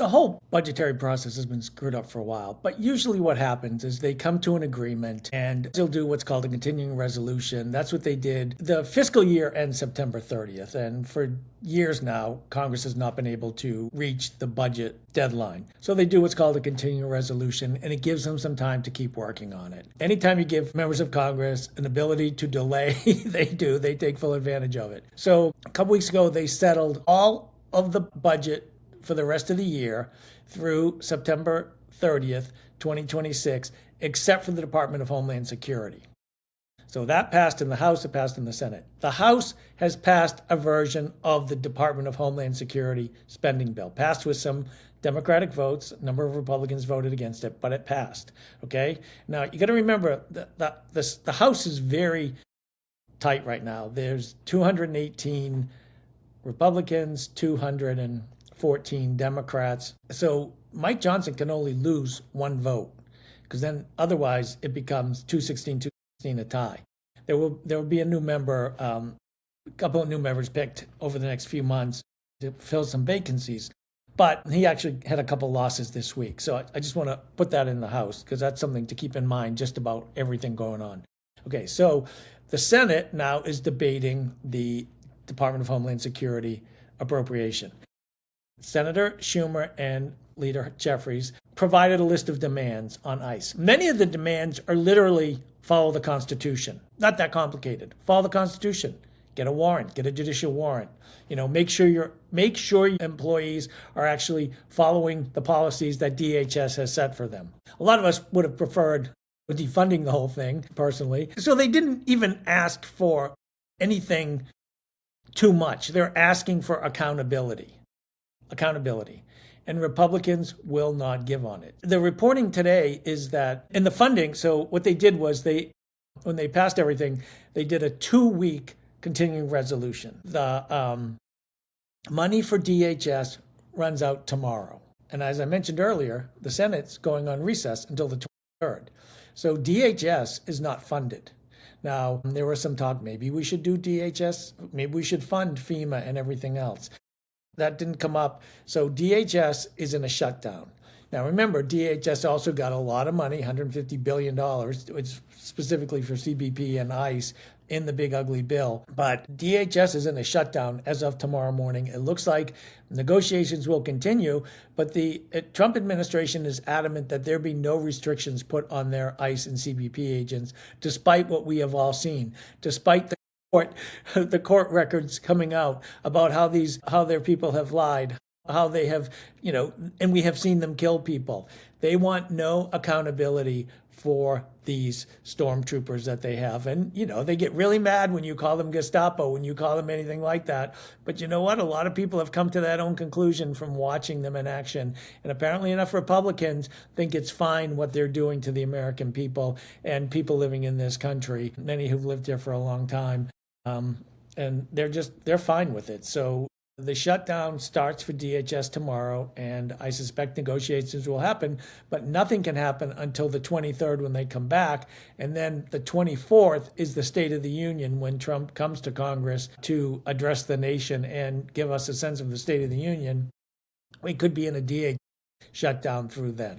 The whole budgetary process has been screwed up for a while, but usually what happens is they come to an agreement and they'll do what's called a continuing resolution. That's what they did. The fiscal year ends September 30th, and for years now, Congress has not been able to reach the budget deadline. So they do what's called a continuing resolution, and it gives them some time to keep working on it. Anytime you give members of Congress an ability to delay, they do. They take full advantage of it. So a couple weeks ago, they settled all of the budget for the rest of the year through September 30th, 2026, except for the Department of Homeland Security. So that passed in the House, it passed in the Senate. The House has passed a version of the Department of Homeland Security spending bill, passed with some Democratic votes. A number of Republicans voted against it, but it passed. Okay? Now, you got to remember that the House is very tight right now. There's 218 Republicans, 214 Democrats. So Mike Johnson can only lose one vote, because then otherwise it becomes 216 a tie. There will be a new member, a couple of new members picked over the next few months to fill some vacancies. But he actually had a couple losses this week. So I just want to put that in the House, because that's something to keep in mind just about everything going on. Okay, so the Senate now is debating the Department of Homeland Security appropriation. Senator Schumer and Leader Jeffries provided a list of demands on ICE. Many of the demands are literally follow the Constitution. Not that complicated. Follow the Constitution. Get a warrant. Get a judicial warrant. Make sure your employees are actually following the policies that DHS has set for them. A lot of us would have preferred defunding the whole thing, personally. So they didn't even ask for anything too much. They're asking for accountability. And Republicans will not give on it. The reporting today is that in the funding, so what they did was when they passed everything, they did a 2-week continuing resolution. The money for DHS runs out tomorrow. And as I mentioned earlier, the Senate's going on recess until the 23rd. So DHS is not funded. Now, there was some talk, maybe we should do DHS, maybe we should fund FEMA and everything else. That didn't come up. So DHS is in a shutdown. Now, remember, DHS also got a lot of money, $150 billion, specifically for CBP and ICE in the big ugly bill. But DHS is in a shutdown as of tomorrow morning. It looks like negotiations will continue, but the Trump administration is adamant that there be no restrictions put on their ICE and CBP agents, despite what we have all seen, despite the court records coming out about how their people have lied, how they have, and we have seen them kill people. They want no accountability for these stormtroopers that they have. And, they get really mad when you call them Gestapo, when you call them anything like that. But you know what? A lot of people have come to that own conclusion from watching them in action. And apparently enough Republicans think it's fine what they're doing to the American people and people living in this country, many who've lived here for a long time. And they're fine with it. So the shutdown starts for DHS tomorrow, and I suspect negotiations will happen, but nothing can happen until the 23rd when they come back. And then the 24th is the State of the Union, when Trump comes to Congress to address the nation and give us a sense of the State of the Union. We could be in a DHS shutdown through then.